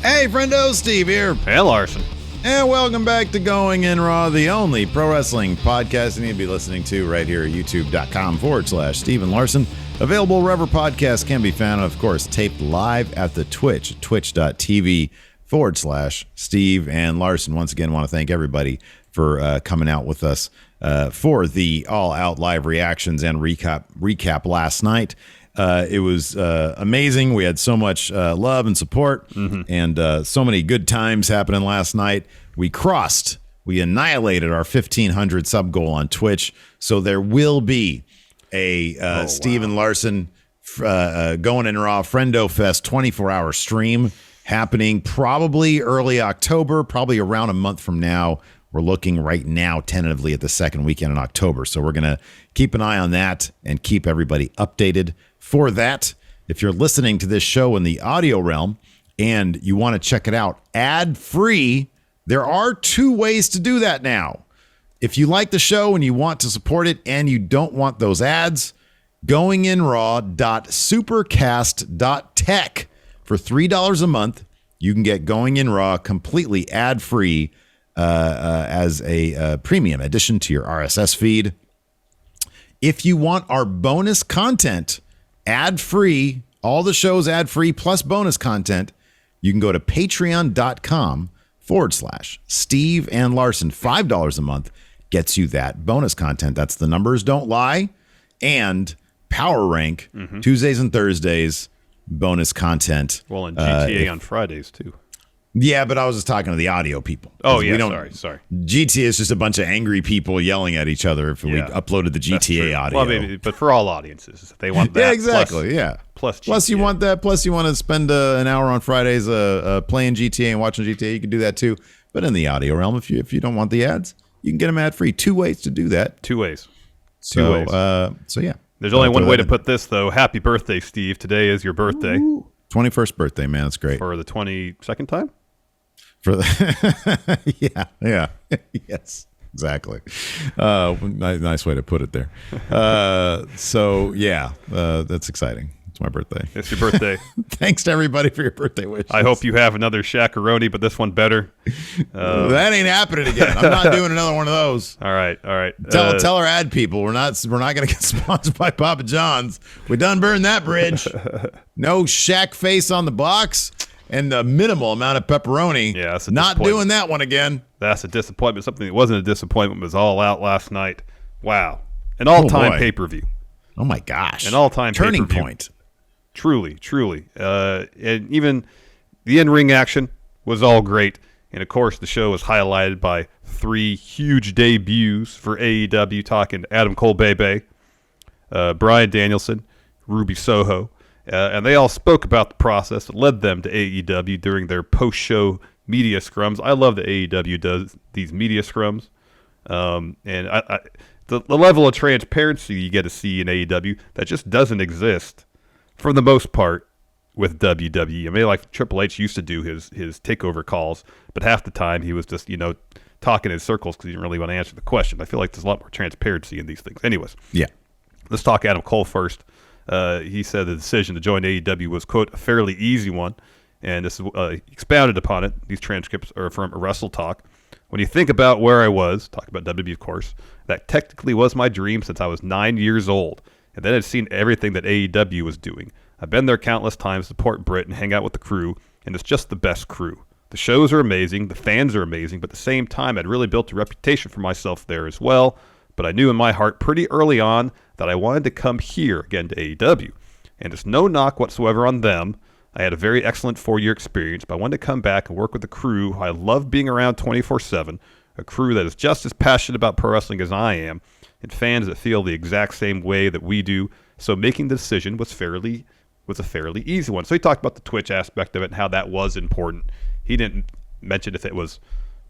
Hey, friendo, Steve here. Hey, Larson. And welcome back to Going In Raw, the only pro wrestling podcast you need to be listening to right here at youtube.com/Steven Larson. Available wherever podcasts can be found, and of course, taped live at the Twitch, twitch.tv/Steve and Larson. Once again, want to thank everybody for coming out with us for the all-out live reactions and recap last night. It was amazing. We had so much love and support, and so many good times happening last night. We annihilated our 1,500 sub goal on Twitch, so there will be a Steven Larson Going In Raw Friendo Fest 24-hour stream happening probably early October, probably around a month from now. We're looking right now tentatively at the second weekend in October, so we're going to keep an eye on that and keep everybody updated for that. If you're listening to this show in the audio realm and you want to check it out ad-free, there are two ways to do that now. If you like the show and you want to support it and you don't want those ads, goinginraw.supercast.tech for $3 a month. You can get Going In Raw completely ad-free as a premium addition to your RSS feed. If you want our bonus content ad-free, all the shows ad-free plus bonus content, you can go to patreon.com/Steve and Larson. $5 a month gets you that bonus content. That's The Numbers Don't Lie and Power Rank, Tuesdays and Thursdays, bonus content. Well, and GTA on Fridays, too. Yeah, but I was just talking to the audio people. Oh, yeah, sorry. GTA is just a bunch of angry people yelling at each other if we uploaded the GTA audio. Well, maybe, but for all audiences, if they want that. Yeah, exactly, Plus GTA. Plus you want that. Plus you want to spend an hour on Fridays playing GTA and watching GTA. You can do that too. But in the audio realm, if you don't want the ads, you can get them ad-free. Two ways to do that. Two ways. So yeah. There's only one way to put this, though. Happy birthday, Steve. Today is your birthday. Ooh. 21st birthday, man. That's great. For the 22nd time? For the yeah. Yes, exactly. Nice way to put it there. So yeah, that's exciting. It's my birthday. It's your birthday. Thanks to everybody for your birthday wishes. I hope you have another shakaroni, but this one better. That ain't happening again. I'm not doing another one of those. All right. Tell our ad people we're not going to get sponsored by Papa John's. We done burned that bridge. No Shaq face on the box. And the minimal amount of pepperoni. Yeah, that's not doing that one again. That's a disappointment. Something that wasn't a disappointment was all out last night. Wow. An all-time pay-per-view. Oh, my gosh. An all-time turning pay-per-view. Point. Truly. And even the in-ring action was all great. And, of course, the show was highlighted by 3 huge debuts for AEW, talking Adam Cole Bebe, Bryan Danielson, Ruby Soho. And they all spoke about the process that led them to AEW during their post-show media scrums. I love that AEW does these media scrums. And the level of transparency you get to see in AEW that just doesn't exist for the most part with WWE. I mean, like Triple H used to do his takeover calls, but half the time he was just, talking in circles because he didn't really want to answer the question. I feel like there's a lot more transparency in these things. Anyways, let's talk Adam Cole first. He said the decision to join AEW was, quote, a fairly easy one, and this is expounded upon it. These transcripts are from Wrestle Talk. When you think about where I was, talking about WWE, of course, that technically was my dream since I was 9 years old, and then I'd seen everything that AEW was doing. I've been there countless times to support Britt and hang out with the crew, and it's just the best crew. The shows are amazing, the fans are amazing, but at the same time, I'd really built a reputation for myself there as well. But I knew in my heart pretty early on that I wanted to come here again to AEW. And it's no knock whatsoever on them. I had a very excellent 4-year experience, but I wanted to come back and work with a crew I love being around 24/7, a crew that is just as passionate about pro wrestling as I am, and fans that feel the exact same way that we do. So making the decision was a fairly easy one. So he talked about the Twitch aspect of it and how that was important. He didn't mention if it was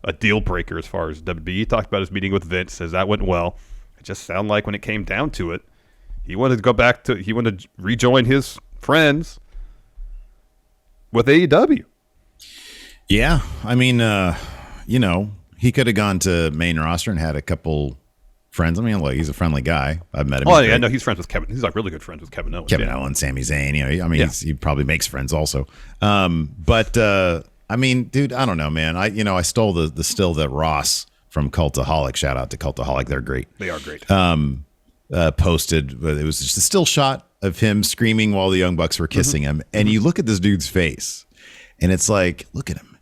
a deal breaker as far as WWE. He talked about his meeting with Vince, says that went well. It just sounded like when it came down to it, he wanted to rejoin his friends with AEW. Yeah, I mean, he could have gone to main roster and had a couple friends. I mean, look, he's a friendly guy. I've met him. Oh, yeah, no, he's friends with Kevin. He's like really good friends with Kevin Owens. Kevin Owens, Sami Zayn. He probably makes friends also. But I mean, dude, I don't know, man. I stole the still that Ross from Cultaholic. Shout out to Cultaholic. They're great. They are great. Posted, but it was just a still shot of him screaming while the Young Bucks were kissing him. And you look at this dude's face and it's like, look at him.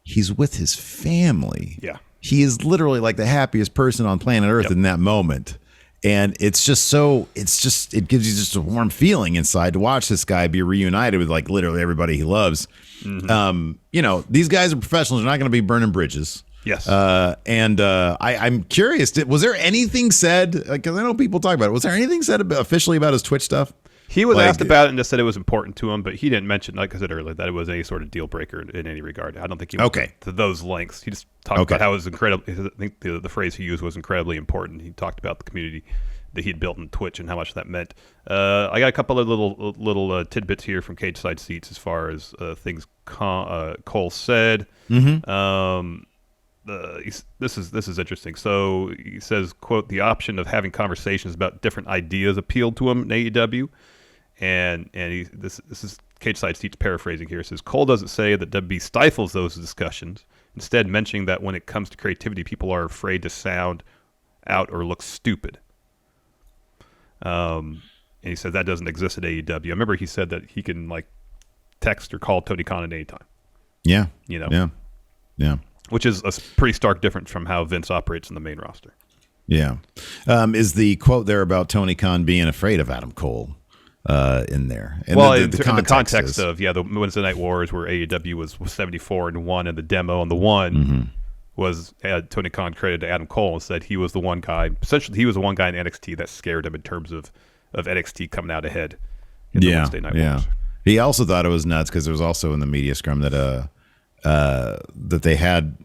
He's with his family. Yeah. He is literally like the happiest person on planet Earth in that moment. And it gives you just a warm feeling inside to watch this guy be reunited with like literally everybody he loves. These guys are professionals. They're not going to be burning bridges. Yes. I'm curious, was there anything said? Because I know people talk about it. Was there anything said officially about his Twitch stuff? He was asked about it and just said it was important to him, but he didn't mention, like I said earlier, that it was any sort of deal breaker in any regard. I don't think he went to those lengths. He just talked about how it was incredible. I think the phrase he used was incredibly important. He talked about the community that he'd built in Twitch and how much that meant. I got a couple of little tidbits here from Cage Side Seats as far as things Cole said. This is interesting. So he says, quote, the option of having conversations about different ideas appealed to him in AEW. And this is Cage Side Seats paraphrasing here. It says, Cole doesn't say that WB stifles those discussions, instead mentioning that when it comes to creativity, people are afraid to sound out or look stupid. And he said that doesn't exist at AEW. I remember he said that he can like text or call Tony Khan at any time. Yeah. Yeah. Which is a pretty stark difference from how Vince operates in the main roster. Yeah. Is the quote there about Tony Khan being afraid of Adam Cole in there? And well, the in the context of, the Wednesday Night Wars where AEW was 74-1 in the demo, and the one was Tony Khan credited to Adam Cole and said he was the one guy, essentially he was the one guy in NXT that scared him in terms of NXT coming out ahead in the Wednesday Night Wars. He also thought it was nuts because there was also in the media scrum that that they had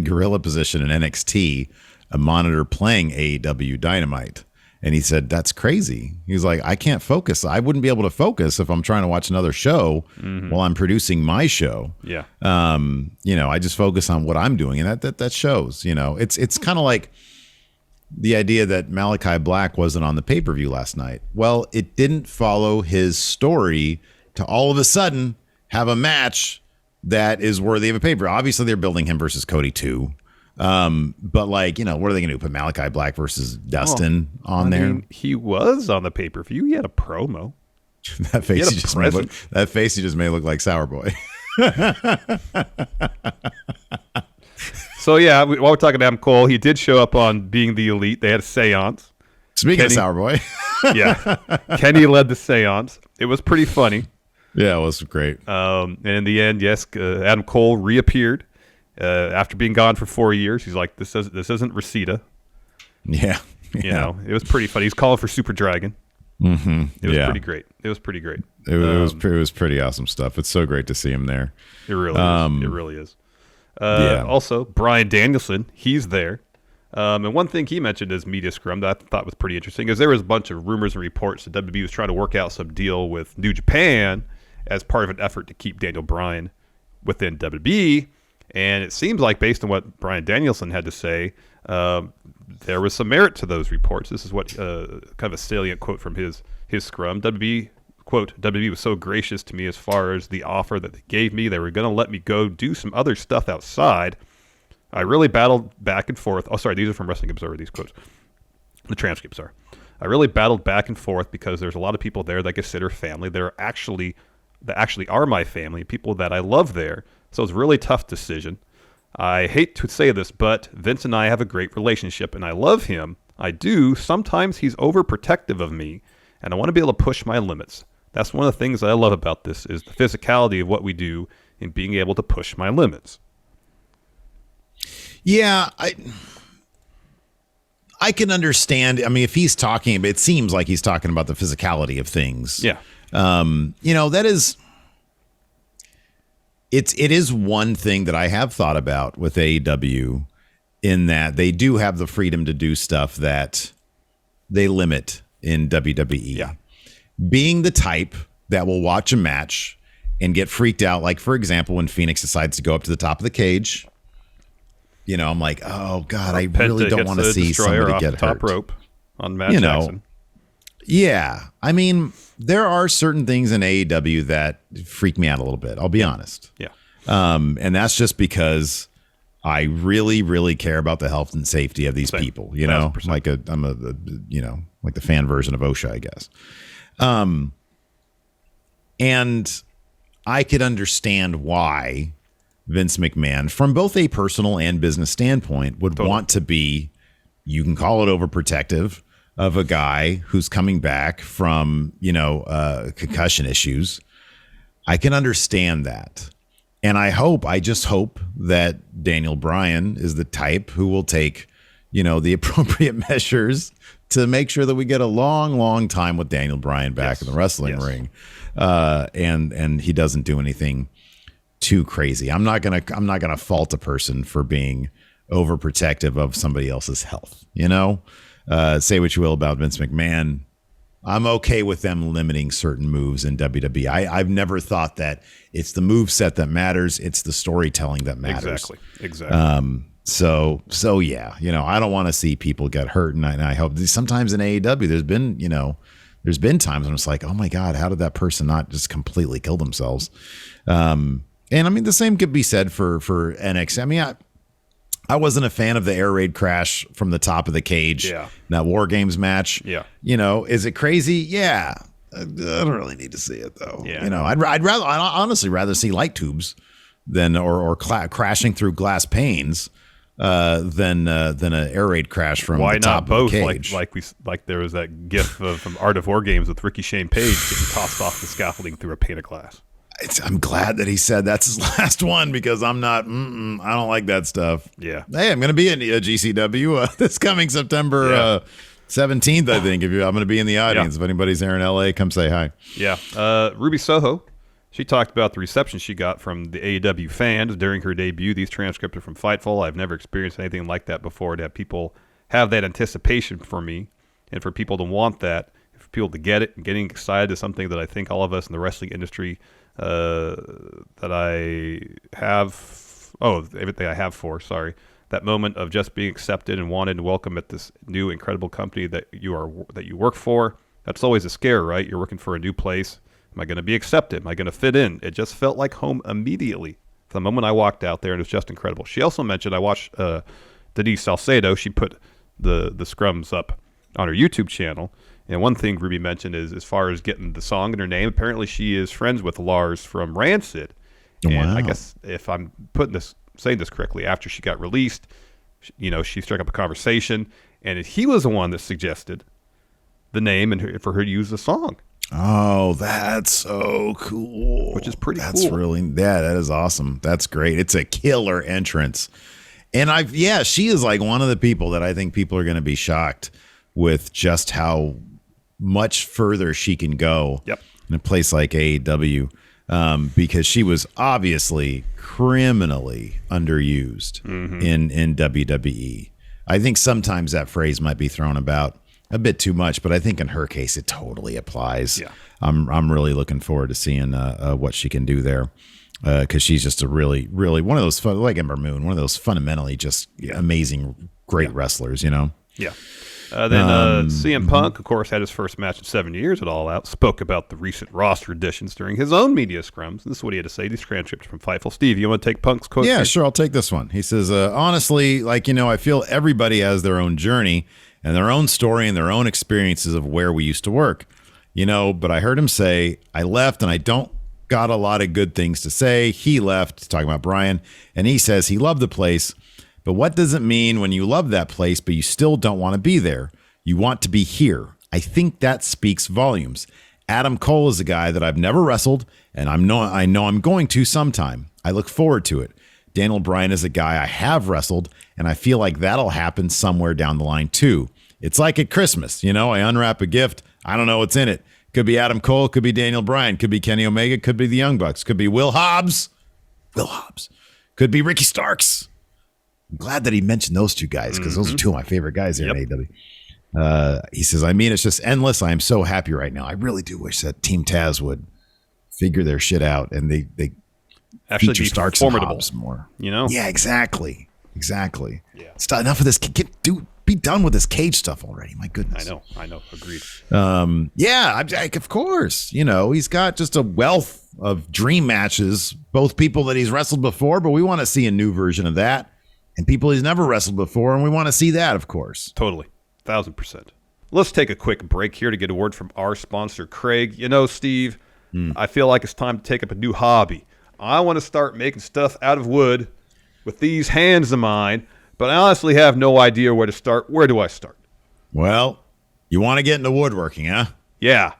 gorilla position in NXT, a monitor playing AEW Dynamite. And he said, that's crazy. He's like, I can't focus. I wouldn't be able to focus if I'm trying to watch another show while I'm producing my show. Yeah. I just focus on what I'm doing. And that shows, it's kind of like the idea that Malachi Black wasn't on the pay-per-view last night. Well, it didn't follow his story to all of a sudden have a match that is worthy of a pay-per-view. Obviously, they're building him versus Cody too. But what are they going to do? Put Malachi Black versus Dustin on there? Mean, he was on the pay-per-view. He had a promo. That face he just made look like Sour Boy. So while we're talking to Adam Cole, he did show up on Being the Elite. They had a seance. Speaking of Sour Boy. Kenny led the seance. It was pretty funny. Yeah, it was great. And in the end, Adam Cole reappeared after being gone for 4 years. He's like, this isn't Reseda. Yeah. It was pretty funny. He's calling for Super Dragon. It was pretty great. It was pretty great. It was pretty awesome stuff. It's so great to see him there. It really is. It really is. Also, Bryan Danielson, he's there. And one thing he mentioned is media scrum that I thought was pretty interesting is there was a bunch of rumors and reports that WWE was trying to work out some deal with New Japan as part of an effort to keep Daniel Bryan within WWE. And it seems like based on what Bryan Danielson had to say, there was some merit to those reports. This is what kind of a salient quote from his scrum. WWE, quote, WWE was so gracious to me as far as the offer that they gave me. They were going to let me go do some other stuff outside. I really battled back and forth. Oh, sorry, these are from Wrestling Observer, these quotes. The transcripts are. I really battled back and forth because there's a lot of people there that I consider family. That actually are my family, people that I love there. So it's a really tough decision. I hate to say this, but Vince and I have a great relationship, and I love him. I do. Sometimes he's overprotective of me, and I want to be able to push my limits. That's one of the things that I love about this is the physicality of what we do in being able to push my limits. Yeah, I can understand. I mean, if he's talking, it seems like he's talking about the physicality of things. Yeah. That is, it is one thing that I have thought about with AEW in that they do have the freedom to do stuff that they limit in WWE. Yeah. Being the type that will watch a match and get freaked out. Like, for example, when Phoenix decides to go up to the top of the cage, I'm like, oh God, I really don't want to see somebody get hurt. Top rope on Matt Jackson. Yeah. I mean, there are certain things in AEW that freak me out a little bit. I'll be honest. Yeah. And that's just because I really, really care about the health and safety of these people, you know, 100%. I'm a, like the fan version of OSHA, I guess. And I could understand why Vince McMahon, from both a personal and business standpoint, would want to be, you can call it overprotective of a guy who's coming back from, concussion issues. I can understand that. And I just hope that Daniel Bryan is the type who will take, the appropriate measures to make sure that we get a long, long time with Daniel Bryan back in the wrestling ring. And he doesn't do anything too crazy. I'm not gonna fault a person for being overprotective of somebody else's health. Say what you will about Vince McMahon. I'm okay with them limiting certain moves in WWE. I've never thought that it's the move set that matters. It's the storytelling that matters. Exactly. So yeah, I don't want to see people get hurt. And I hope sometimes in AEW, there's been times when it's like, oh my God, how did that person not just completely kill themselves? And I mean, the same could be said for NXT. I mean, I wasn't a fan of the air raid crash from the top of the cage. Yeah. That War Games match. Yeah. Is it crazy? Yeah. I don't really need to see it though. Yeah. I'd honestly rather see light tubes than or crashing through glass panes than an air raid crash from the top of the cage. Like there was that GIF from Art of War Games with Ricky Shane Page getting tossed off the scaffolding through a pane of glass. I'm glad that he said that's his last one because I don't like that stuff. Yeah. Hey, I'm going to be in GCW this coming September 17th, I think. I'm going to be in the audience. If anybody's there in LA, come say hi. Yeah. Ruby Soho, she talked about the reception she got from the AEW fans during her debut. These transcripts are from Fightful. I've never experienced anything like that before, to have people have that anticipation for me and for people to want that, for people to get it and getting excited is something that I think all of us in the wrestling industry that moment of just being accepted and wanted and welcome at this new incredible company that you work for. That's always a scare, right? You're working for a new place. Am I going to be accepted? Am I going to fit in? It just felt like home immediately the moment I walked out there, and it was just incredible. She also mentioned, I watched Denise Salcedo. She put the scrums up on her YouTube channel. And one thing Ruby mentioned is, as far as getting the song in her name, apparently she is friends with Lars from Rancid. And I guess if I'm saying this correctly, after she got released, she struck up a conversation, and he was the one that suggested the name and for her to use the song. Oh, that's so cool. Which is pretty cool. That is awesome. That's great. It's a killer entrance. And she is like one of the people that I think people are going to be shocked with just how much further she can go in a place like AEW, because she was obviously criminally underused in WWE. I think sometimes that phrase might be thrown about a bit too much, but I think in her case it totally applies. Yeah. I'm really looking forward to seeing what she can do there, because she's just a really, really one of those like Ember Moon, one of those fundamentally just amazing, great wrestlers. Yeah. Then CM Punk, of course, had his first match in 7 years at All Out, spoke about the recent roster additions during his own media scrums. This is what he had to say. These transcripts from Fightful. Steve, you want to take Punk's quote? Yeah, sure. I'll take this one. He says, honestly, I feel everybody has their own journey and their own story and their own experiences of where we used to work. But I heard him say, I left and I don't got a lot of good things to say. He left, talking about Bryan, and he says he loved the place. But what does it mean when you love that place, but you still don't want to be there? You want to be here. I think that speaks volumes. Adam Cole is a guy that I've never wrestled, and I know I'm going to sometime. I look forward to it. Daniel Bryan is a guy I have wrestled, and I feel like that'll happen somewhere down the line too. It's like at Christmas, I unwrap a gift. I don't know what's in it. Could be Adam Cole, could be Daniel Bryan, could be Kenny Omega, could be the Young Bucks, could be Will Hobbs, could be Ricky Starks. I'm glad that he mentioned those two guys, because those are two of my favorite guys here in AEW. He says, it's just endless. I am so happy right now. I really do wish that Team Taz would figure their shit out and they actually feature Starks formidable. and Hobbs more. Yeah, exactly. Yeah. Stop, enough of this. Be done with this cage stuff already. My goodness. I know. Agreed. Of course. He's got just a wealth of dream matches, both people that he's wrestled before, but we want to see a new version of that, and people he's never wrestled before, and we want to see that, of course. Totally. 1,000%. Let's take a quick break here to get a word from our sponsor, Craig. You know, Steve, I feel like it's time to take up a new hobby. I want to start making stuff out of wood with these hands of mine, but I honestly have no idea where to start. Where do I start? Well, you want to get into woodworking, huh? Yeah.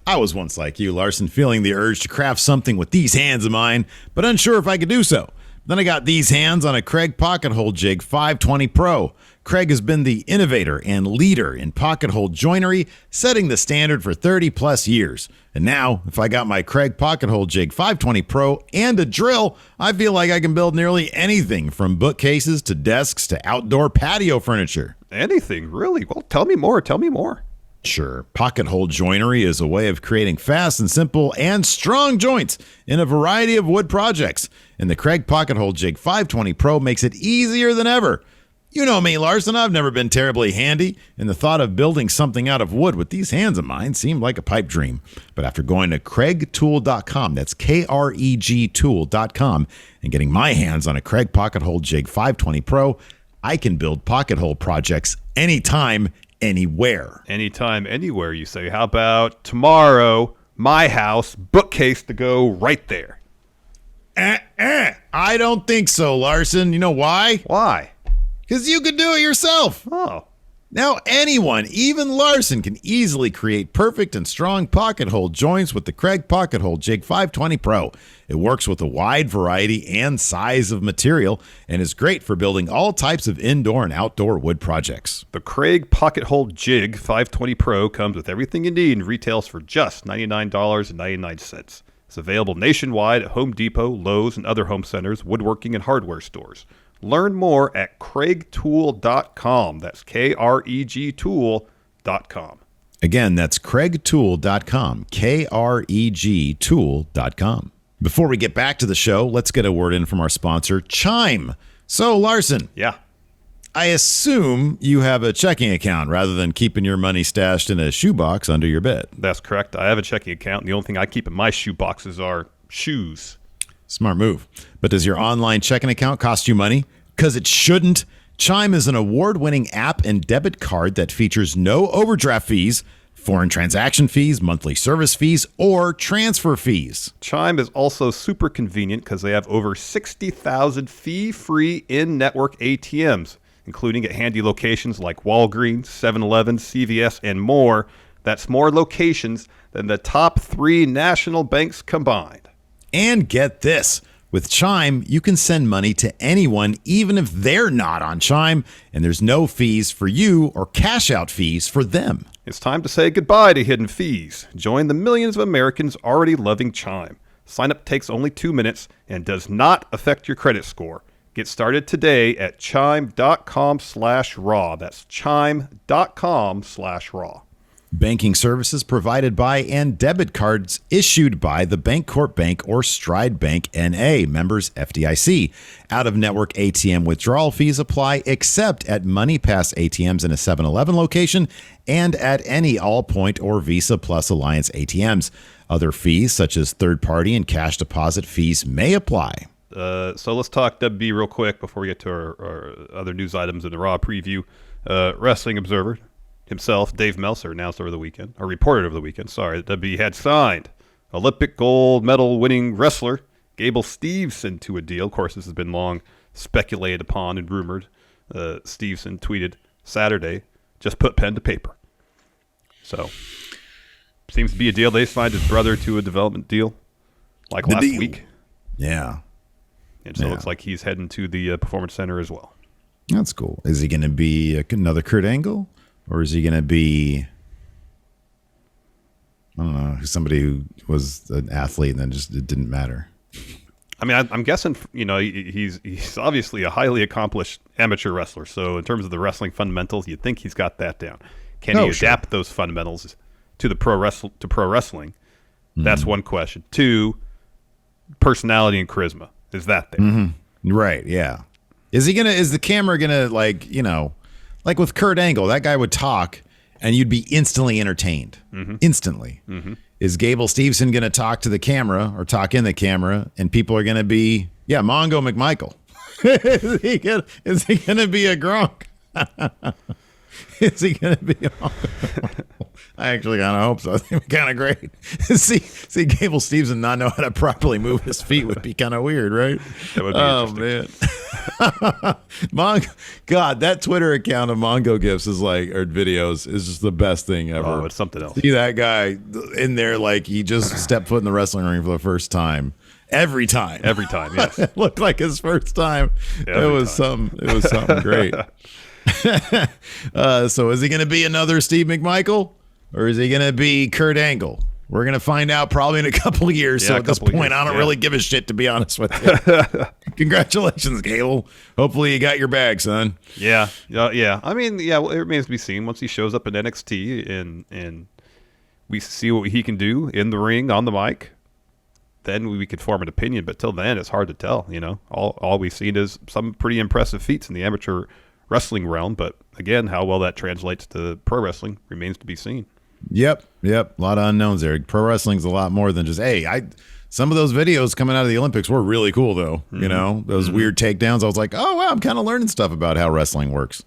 I was once like you, Larson, feeling the urge to craft something with these hands of mine, but unsure if I could do so. Then I got these hands on a Craig Pocket Hole Jig 520 Pro. Craig has been the innovator and leader in pocket hole joinery, setting the standard for 30 plus years. And now, if I got my Craig Pocket Hole Jig 520 Pro and a drill, I feel like I can build nearly anything from bookcases to desks to outdoor patio furniture. Anything, really? Well, tell me more. Tell me more. Sure, pocket hole joinery is a way of creating fast and simple and strong joints in a variety of wood projects. And the Craig Pocket Hole Jig 520 Pro makes it easier than ever. You know me, Larson, I've never been terribly handy, and the thought of building something out of wood with these hands of mine seemed like a pipe dream. But after going to craigtool.com, that's K-R-E-G tool.com, and getting my hands on a Craig Pocket Hole Jig 520 Pro, I can build pocket hole projects anytime, anywhere. Anytime, anywhere, you say. How about tomorrow, my house, bookcase to go right there? I don't think so, Larson. You know why? Why? Because you could do it yourself. Oh. Now anyone, even Larson, can easily create perfect and strong pocket hole joints with the Craig Pocket Hole Jig 520 Pro. It works with a wide variety and size of material and is great for building all types of indoor and outdoor wood projects. The Craig Pocket Hole Jig 520 Pro comes with everything you need and retails for just $99.99. It's available nationwide at Home Depot, Lowe's, and other home centers, woodworking, and hardware stores. Learn more at craigtool.com. That's K-R-E-G tool.com. Again, that's craigtool.com, K-R-E-G tool.com. Before we get back to the show, let's get a word in from our sponsor, Chime. So, Larson. Yeah. I assume you have a checking account rather than keeping your money stashed in a shoebox under your bed. That's correct. I have a checking account, and the only thing I keep in my shoe boxes are shoes. Smart move. But does your online checking account cost you money? Because it shouldn't. Chime is an award-winning app and debit card that features no overdraft fees, foreign transaction fees, monthly service fees, or transfer fees. Chime is also super convenient because they have over 60,000 fee-free in-network ATMs, including at handy locations like Walgreens, 7-Eleven, CVS, and more. That's more locations than the top 3 national banks combined. And get this, with Chime, you can send money to anyone even if they're not on Chime, and there's no fees for you or cash out fees for them. It's time to say goodbye to hidden fees. Join the millions of Americans already loving Chime. Sign up takes only 2 minutes and does not affect your credit score. Get started today at chime.com/raw. That's chime.com/raw. Banking services provided by and debit cards issued by the Bancorp Bank or Stride Bank N.A., members FDIC. Out-of-network ATM withdrawal fees apply except at MoneyPass ATMs in a 7-Eleven location and at any Allpoint or Visa Plus Alliance ATMs. Other fees, such as third-party and cash deposit fees, may apply. So let's talk WB real quick before we get to our other news items in the Raw preview. Wrestling Observer himself, Dave Meltzer, announced over the weekend, or reported over the weekend, that WB had signed Olympic gold medal winning wrestler Gable Steveson to a deal. Of course, this has been long speculated upon and rumored. Steveson tweeted Saturday, just put pen to paper. So, seems to be a deal. They signed his brother to a development deal like last week. Yeah. And so it looks like he's heading to the Performance Center as well. That's cool. Is he going to be another Kurt Angle? Or is he going to be, I don't know, somebody who was an athlete and then just it didn't matter? I mean, I'm guessing, he's obviously a highly accomplished amateur wrestler. So in terms of the wrestling fundamentals, you'd think he's got that down. Can he adapt those fundamentals to the pro wrestling? Mm-hmm. That's one question. 2, personality and charisma. Is that there? Mm-hmm. Right. Yeah. Is the camera gonna like with Kurt Angle, that guy would talk and you'd be instantly entertained. Instantly. Is Gable Steveson going to talk to the camera or talk in the camera, and people are going to be, Mongo McMichael. Is he going to be a Gronk? Is he going to be a Mongo? I actually kind of hope so. I think it'd be kind of great. see Gable Steveson not know how to properly move his feet would be kind of weird, right? That would be interesting. Man. God, that Twitter account of Mongo GIFs is or videos is just the best thing ever. Oh, it's something else. See that guy in there like he just stepped foot in the wrestling ring for the first time. Every time, yes. It looked like his first time. It was something great. So is he going to be another Steve McMichael? Or is he going to be Kurt Angle? We're going to find out probably in a couple of years. So at this point, I don't really give a shit, to be honest with you. Congratulations, Gable. Hopefully you got your bag, son. Yeah. I mean, it remains to be seen once he shows up in NXT and we see what he can do in the ring, on the mic. Then we could form an opinion. But till then, it's hard to tell. All we've seen is some pretty impressive feats in the amateur wrestling realm. But again, how well that translates to pro wrestling remains to be seen. Yep. A lot of unknowns there. Pro wrestling's a lot more than just, some of those videos coming out of the Olympics were really cool, though. Those weird takedowns. I was like, oh, wow, I'm kind of learning stuff about how wrestling works.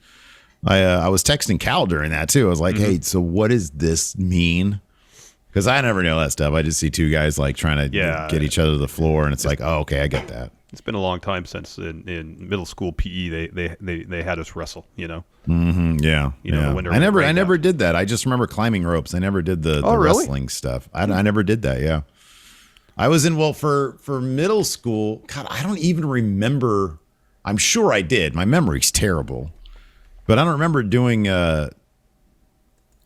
I was texting Cal during that, too. I was like, hey, so what does this mean? Because I never know that stuff. I just see two guys trying to get each other to the floor, and it's like, oh, okay, I get that. It's been a long time since in middle school PE they had us wrestle. I never did that. I just remember climbing ropes. I never did the wrestling stuff. I never did that. Yeah, I was in for middle school. God, I don't even remember. I'm sure I did. My memory's terrible, but I don't remember doing. I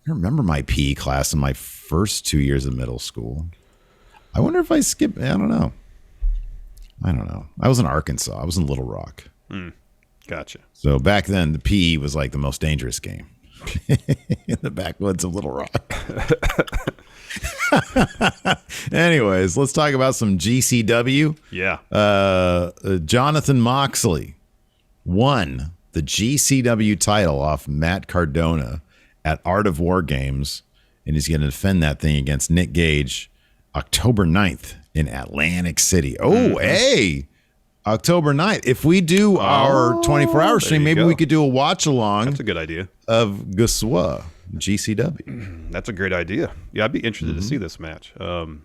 don't remember my PE class in my first 2 years of middle school. I wonder if I skipped. I don't know. I was in Arkansas. I was in Little Rock. Gotcha. So back then, the PE was the most dangerous game in the backwoods of Little Rock. Anyways, let's talk about some GCW. Yeah. Jonathan Moxley won the GCW title off Matt Cardona at Art of War Games, and he's going to defend that thing against Nick Gage October 9th in Atlantic City. Oh, hey, October 9th. If we do our 24-hour stream, maybe we could do a watch-along. That's a good idea. Of Guswa, GCW. That's a great idea. Yeah, I'd be interested to see this match. In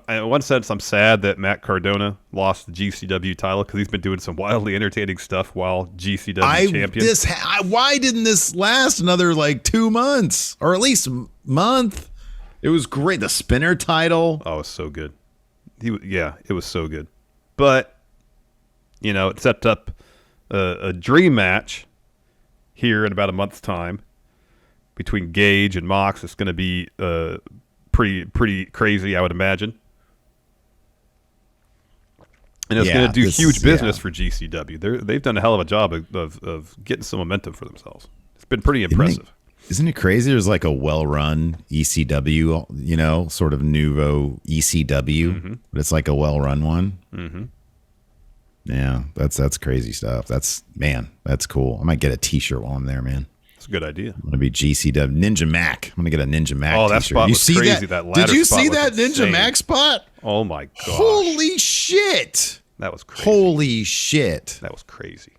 one sense, I'm sad that Matt Cardona lost the GCW title because he's been doing some wildly entertaining stuff while GCW champion. Why didn't this last another 2 months or at least a month? It was great. The spinner title. Oh, it was so good. It was so good. But, it set up a dream match here in about a month's time between Gage and Mox. It's going to be pretty crazy, I would imagine. And it's going to do huge business for GCW. They've done a hell of a job of getting some momentum for themselves. It's been pretty impressive. Isn't it crazy? There's a well-run ECW, sort of nouveau ECW, but it's a well-run one. Mm-hmm. Yeah, that's crazy stuff. That's cool. I might get a T-shirt while I'm there, man. That's a good idea. I'm gonna be GCW Ninja Mac. I'm gonna get a Ninja Mac. Oh, that T-shirt. spot was crazy. That ladder Did you spot see was that insane. Ninja Mac spot? Oh my god! Holy shit! That was crazy. Holy shit! That was crazy.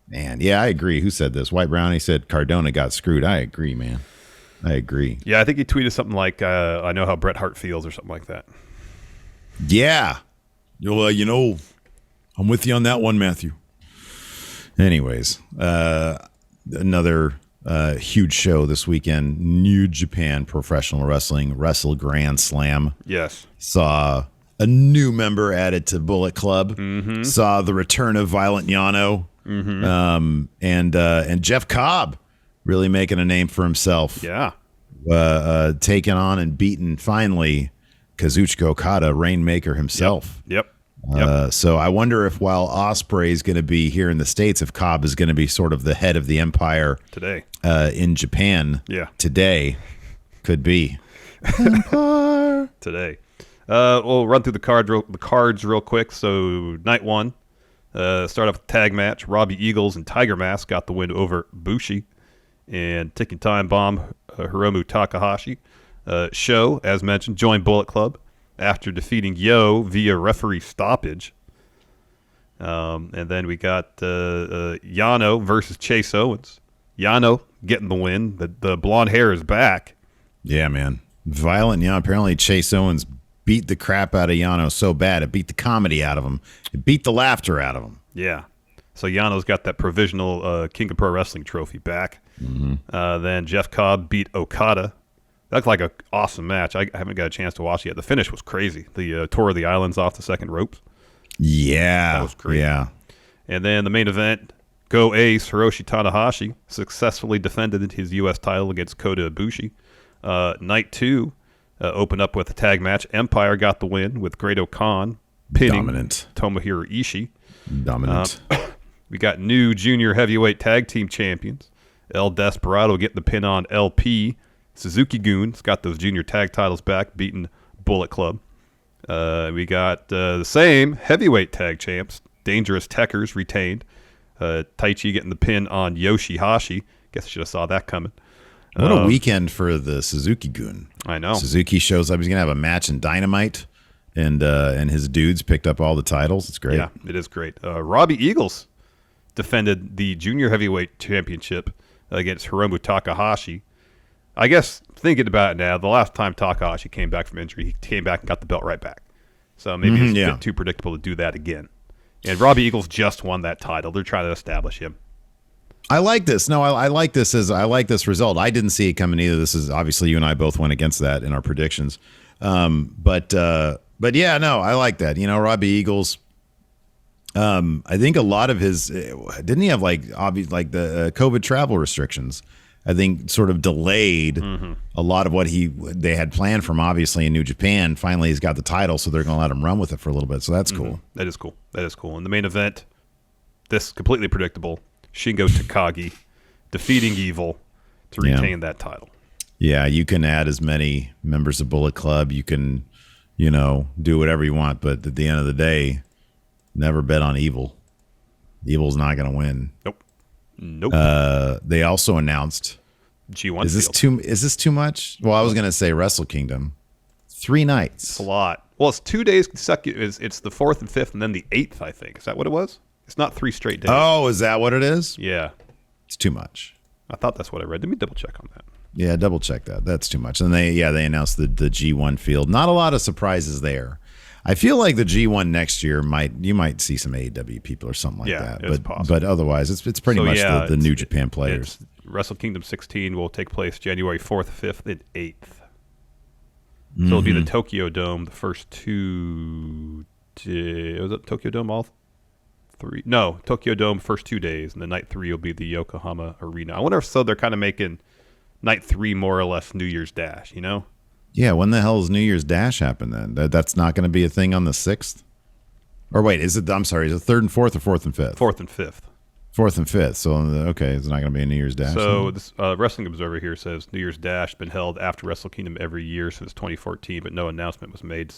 Man, yeah, I agree. Who said this? White Brownie said Cardona got screwed. I agree, man. I agree. Yeah, I think he tweeted something like, I know how Bret Hart feels or something like that. Yeah. Well, I'm with you on that one, Matthew. Anyways, another huge show this weekend. New Japan Professional Wrestling Wrestle Grand Slam. Yes. Saw a new member added to Bullet Club. Mm-hmm. Saw the return of Violent Yano. Mm-hmm. And Jeff Cobb really making a name for himself. Yeah. Taking on and beating finally Kazuchika Okada, Rainmaker himself. Yep. So I wonder if while Ospreay is going to be here in the States, if Cobb is going to be sort of the head of the empire today in Japan. Yeah. Today could be empire today. We'll run through the cards real quick. So night one. Start off with the tag match. Robbie Eagles and Tiger Mask got the win over Bushi and Ticking Time Bomb Hiromu Takahashi. Sho, as mentioned, joined Bullet Club after defeating Yo via referee stoppage. And then we got Yano versus Chase Owens. Yano getting the win. The blonde hair is back. Yeah, man. Violent Yano. Apparently Chase Owens beat the crap out of Yano so bad it beat the comedy out of him. It beat the laughter out of him. Yeah. So Yano's got that provisional King of Pro Wrestling trophy back. Mm-hmm. Then Jeff Cobb beat Okada. That's like an awesome match. I haven't got a chance to watch it yet. The finish was crazy. The tour of the islands off the second ropes. Yeah. That was great. Yeah. And then the main event, Go Ace Hiroshi Tanahashi successfully defended his U.S. title against Kota Ibushi. Night 2 opened up with a tag match. Empire got the win with Great Khan pinning Tomohiro Ishii. Dominant. We got new junior heavyweight tag team champions. El Desperado getting the pin on LP. Suzuki-gun's got those junior tag titles back, beating Bullet Club. We got the same heavyweight tag champs. Dangerous Techers retained. Taichi getting the pin on Yoshihashi. Guess I should have saw that coming. What a weekend for the Suzuki-gun. I know. Suzuki shows up. He's going to have a match in Dynamite, and his dudes picked up all the titles. It's great. Yeah, it is great. Robbie Eagles defended the junior heavyweight championship against Hiromu Takahashi. I guess thinking about it now, the last time Takahashi came back from injury, he came back and got the belt right back. So maybe it's a bit too predictable to do that again. And Robbie Eagles just won that title. They're trying to establish him. I like this. No, I like this result. I didn't see it coming either. This is obviously you and I both went against that in our predictions. But yeah, no, I like that. You know, Robbie Eagles. I think a lot of his didn't he have the COVID travel restrictions? I think sort of delayed a lot of what they had planned from obviously in New Japan. Finally, he's got the title, so they're going to let him run with it for a little bit. So that's cool. That is cool. That is cool. In the main event, this completely predictable. Shingo Takagi defeating Evil to retain that title. Yeah, you can add as many members of Bullet Club. You can, do whatever you want. But at the end of the day, never bet on Evil. Evil's not going to win. Nope. They also announced G1. Is this too much? Well, I was going to say Wrestle Kingdom. 3 nights. It's a lot. Well, it's 2 days consecutive. It's the 4th and 5th, and then the 8th. I think is that what it was? It's not 3 straight days. Oh, is that what it is? Yeah. It's too much. I thought that's what I read. Let me double check on that. Yeah, double check that. That's too much. And they announced the G1 field. Not a lot of surprises there. I feel like the G1 next year you might see some AEW people or something like that. It's possible. But otherwise, it's pretty much the New Japan players. Wrestle Kingdom 16 will take place January 4th, 5th, and 8th. So it'll be the Tokyo Dome the first 2 days. Was it Tokyo Dome all 3? No, Tokyo Dome first 2 days, and then night 3 will be the Yokohama Arena. I wonder if they're kind of making night 3 more or less New Year's Dash, Yeah, when the hell does New Year's Dash happen then? That's not going to be a thing on the 6th? Or wait, is it 3rd and 4th or 4th and 5th? 4th and 5th. 4th and 5th. So, okay, it's not going to be a New Year's Dash. So, this Wrestling Observer here says New Year's Dash has been held after Wrestle Kingdom every year since 2014, but no announcement was made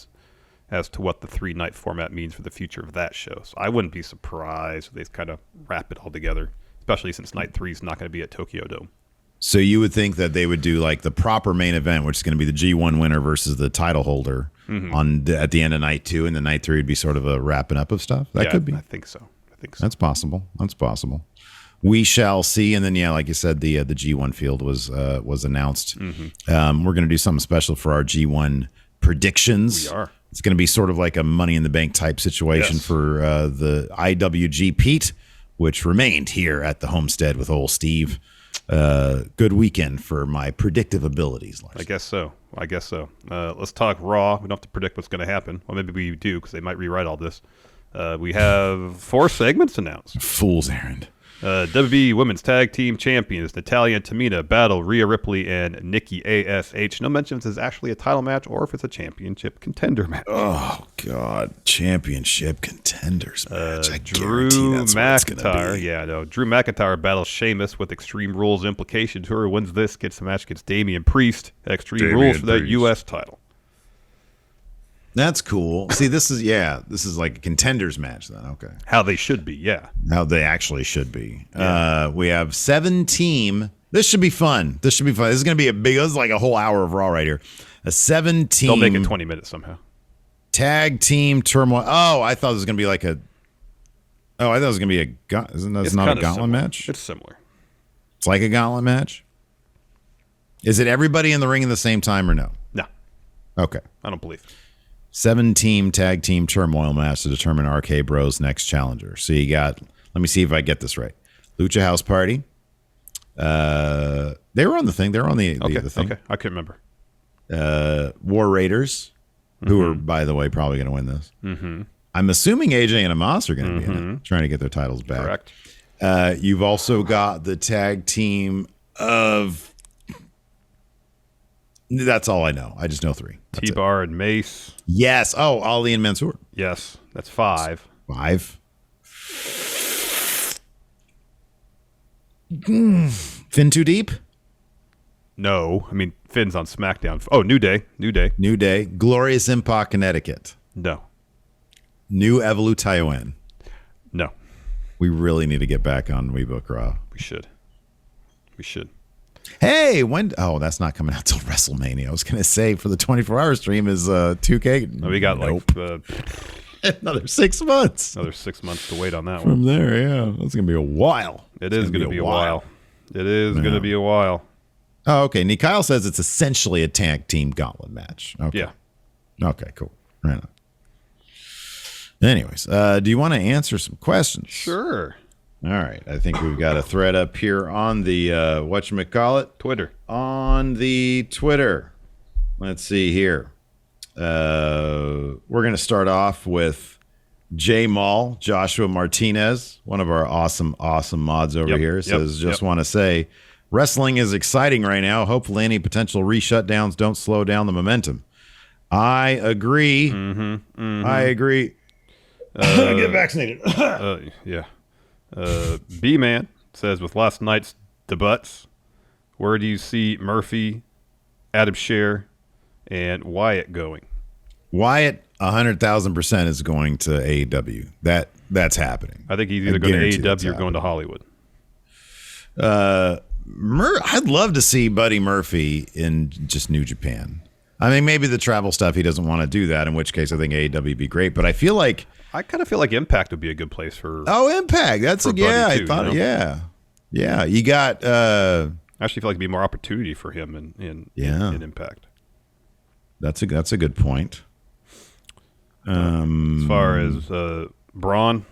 as to what the 3-night format means for the future of that show. So I wouldn't be surprised if they kind of wrap it all together, especially since night 3 is not going to be at Tokyo Dome. So you would think that they would do like the proper main event, which is going to be the G1 winner versus the title holder at the end of night 2, and then night 3 would be sort of a wrapping up of stuff. That could be. I think so. That's possible. We shall see. And then, like you said, the G1 field was announced. We're going to do something special for our G1 predictions. We are. It's going to be sort of like a Money in the Bank type situation for the IWG Pete, which remained here at the homestead with old Steve. Good weekend for my predictive abilities, Larson. I guess so. Let's talk Raw. We don't have to predict what's going to happen. Well, maybe we do because they might rewrite all this. We have 4 segments announced. Fool's errand. WWE Women's Tag Team Champions Natalya and Tamina battle Rhea Ripley and Nikki ASH. No mention if this is actually a title match or if it's a championship contender match. Oh, God. Championship contenders match. Drew McIntyre. Drew McIntyre battles Sheamus with Extreme Rules implications. Whoever wins this gets the match against Damian Priest. Extreme Rules for that U.S. title. That's cool. See, this is like a contenders match then. Okay. How they should be, yeah. How they actually should be. Yeah. We have 7-team This should be fun. This is going to be this is like a whole hour of Raw right here. A 7-team. They'll make it 20 minutes somehow. Tag team turmoil. Oh, I thought it was going to be like a. Oh, I thought it was going to be Isn't that not a gauntlet similar. match? It's similar. It's like a gauntlet match. Is it everybody in the ring at the same time or no? No. Okay. I don't believe it. 7-team tag team turmoil match to determine RK Bros' next challenger. So you got. Let me see if I get this right. Lucha House Party. They were on the thing. They were on the thing. Okay. I couldn't remember. War Raiders, who are, by the way, probably going to win this. Mm-hmm. I'm assuming AJ and Amos are going to be in it, trying to get their titles back. Correct. You've also got the tag team of. That's all I know. I just know 3. That's T-Bar and Mace. Yes. Oh, Ali and Mansoor. Yes. That's 5. 5. Finn Too Deep? No. I mean, Finn's on SmackDown. Oh, New Day. New Day. Glorious Impact, Connecticut. No. New Evolu Taiwan. No. We really need to get back on We Book Raw. We should. Hey, when? Oh, that's not coming out till WrestleMania. I was going to say for the 24-hour stream is 2K. No, we got another 6 months. Another 6 months to wait on that From one. there, yeah. That's going to be a while. It is going to be a while. It is going to be a while. Oh, okay. Nikyle says it's essentially a tag team gauntlet match. Okay. Yeah. Okay, cool. Right on. Anyways, do you want to answer some questions? Sure. All right. I think we've got a thread up here on the, whatchamacallit? Twitter. On the Twitter. Let's see here. We're going to start off with J Mall, Joshua Martinez, one of our awesome mods over here, says, want to say, wrestling is exciting right now. Hopefully any potential re-shutdowns don't slow down the momentum. I agree. I agree. Get vaccinated. Yeah. B-Man says, with last night's debuts, where do you see Murphy, Adam Scherr, and Wyatt going? Wyatt, 100,000% is going to AEW. That's happening. I think he's either going to AEW or going to Hollywood. I'd love to see Buddy Murphy in just New Japan. I mean, maybe the travel stuff, he doesn't want to do that, in which case I think AEW would be great. But I kind of feel like Impact would be a good place for. Oh, Impact. That's I thought, yeah. Yeah. You got. I actually feel like it'd be more opportunity for him in Impact. That's a good point. As far as Braun,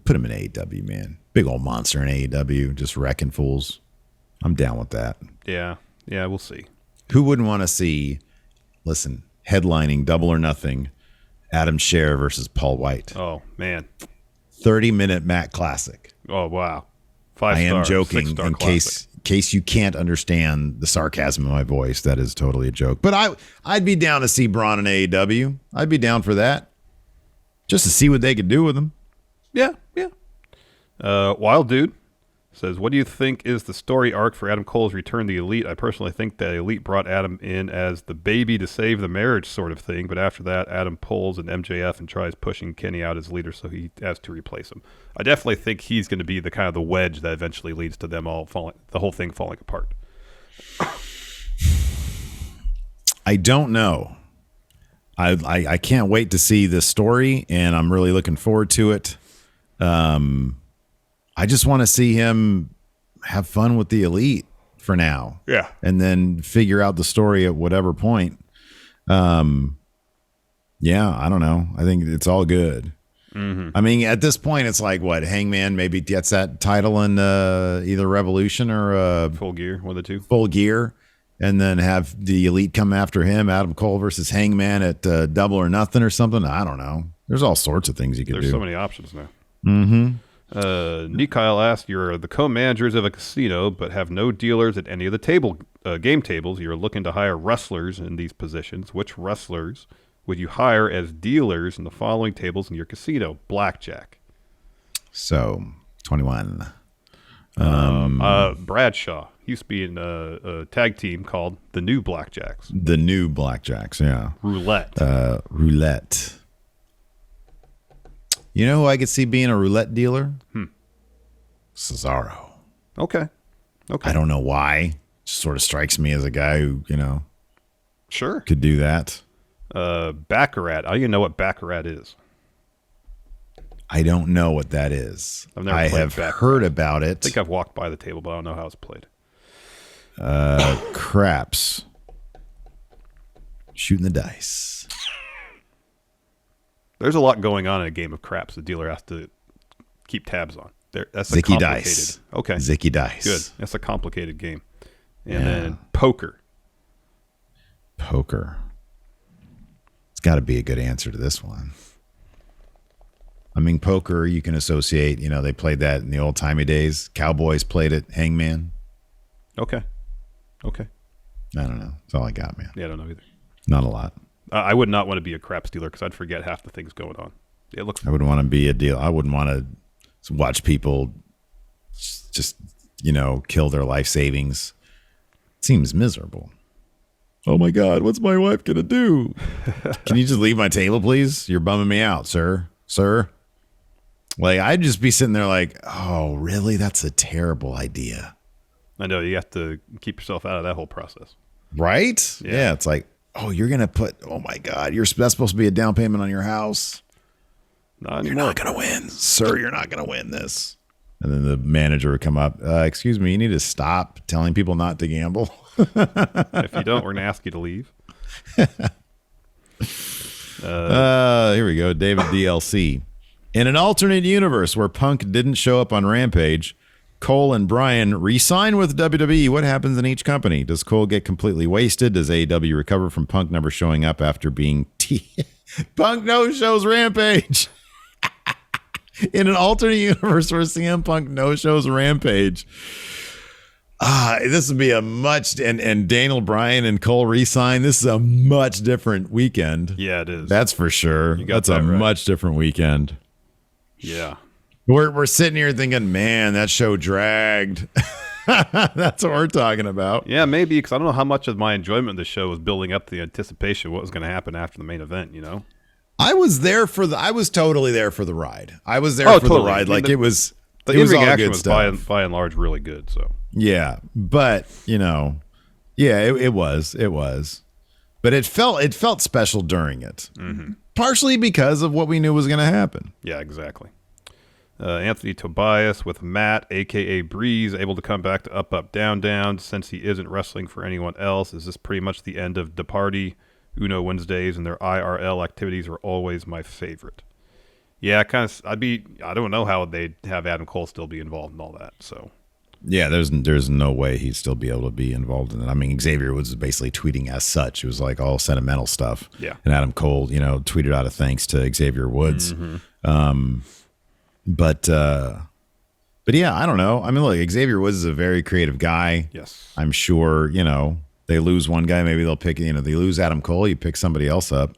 put him in AEW, man. Big old monster in AEW, just wrecking fools. I'm down with that. Yeah, we'll see. Who wouldn't want to see? Listen, headlining Double or Nothing, Adam Scherr versus Paul White. Oh man, 30-minute Matt Classic. Oh wow, 5 I am star, joking 6-star in case you can't understand the sarcasm in my voice. That is totally a joke. But I'd be down to see Braun in AEW. I'd be down for that, just to see what they could do with him. Yeah. Wild Dude says, what do you think is the story arc for Adam Cole's return to the Elite? I personally think that Elite brought Adam in as the baby to save the marriage sort of thing, but after that, Adam pulls an MJF and tries pushing Kenny out as leader, so he has to replace him. I definitely think he's going to be the kind of the wedge that eventually leads to them all the whole thing falling apart. I don't know. I can't wait to see this story, and I'm really looking forward to it. I just want to see him have fun with the Elite for now. Yeah. And then figure out the story at whatever point. Yeah, I don't know. I think it's all good. Mm-hmm. I mean, at this point, it's like, what, Hangman maybe gets that title in either Revolution or Full Gear, one of the two. Full Gear, and then have the Elite come after him, Adam Cole versus Hangman at Double or Nothing or something. I don't know. There's all sorts of things you could do. There's so many options now. Mm-hmm. Nikyle asked, you're the co-managers of a casino, but have no dealers at any of the game tables. You're looking to hire wrestlers in these positions. Which wrestlers would you hire as dealers in the following tables in your casino? Blackjack. So, 21. Bradshaw. Used to be in a tag team called the New Blackjacks. The New Blackjacks, yeah. Roulette. You know who I could see being a roulette dealer? Cesaro. Okay. I don't know why. Just sort of strikes me as a guy who, Sure. could do that. Baccarat. I don't even know what Baccarat is. I don't know what that is. I've never I played have Baccarat. heard about it. I think I've walked by the table, but I don't know how it's played. Craps. Shooting the dice. There's a lot going on in a game of craps the dealer has to keep tabs on. That's Zicky dice. Okay. Zicky dice. Good. That's a complicated game. And then poker. Poker. It's got to be a good answer to this one. I mean, poker, you can associate, they played that in the old-timey days. Cowboys played it. Hangman. Okay. I don't know. That's all I got, man. Yeah, I don't know either. Not a lot. I would not want to be a craps dealer because I'd forget half the things going on. It looks. I wouldn't want to be a deal. I wouldn't want to watch people just, kill their life savings. It seems miserable. Oh my God, what's my wife going to do? Can you just leave my table, please? You're bumming me out, sir. Like, I'd just be sitting there like, oh, really? That's a terrible idea. I know you have to keep yourself out of that whole process. Right? Yeah. It's like, oh, you're going to put, oh my God, that's supposed to be a down payment on your house. You're not going to win. Sir, you're not going to win this. And then the manager would come up. Excuse me, you need to stop telling people not to gamble. If you don't, we're going to ask you to leave. Here we go. David DLC. In an alternate universe where Punk didn't show up on Rampage, Cole and Bryan re-sign with WWE. What happens in each company? Does Cole get completely wasted? Does AEW recover from Punk never showing up after being Punk no-shows Rampage? In an alternate universe where CM Punk no-shows Rampage. This would be a much, and Daniel Bryan and Cole re-sign. This is a much different weekend. Yeah, it is. That's for sure. That's a much different weekend. Yeah. We're sitting here thinking, man, that show dragged. That's what we're talking about. Yeah, maybe, because I don't know how much of my enjoyment of the show was building up to the anticipation of what was going to happen after the main event, I was totally there for the ride. I was there for the ride. Like, it was the in-ring action was by and large really good. So yeah, but it was, but it felt special during it, partially because of what we knew was going to happen. Yeah, exactly. Anthony Tobias with Matt, a.k.a. Breeze, able to come back to Up, Down, Down since he isn't wrestling for anyone else. Is this pretty much the end of the party? Uno Wednesdays and their IRL activities were always my favorite. Yeah, I don't know how they'd have Adam Cole still be involved in all that. So yeah, there's no way he'd still be able to be involved in it. I mean, Xavier was basically tweeting as such. It was like all sentimental stuff. Yeah. And Adam Cole, tweeted out a thanks to Xavier Woods. But yeah, I don't know. I mean, look, Xavier Woods is a very creative guy. Yes. I'm sure, they lose one guy, maybe they'll pick, they lose Adam Cole, you pick somebody else up.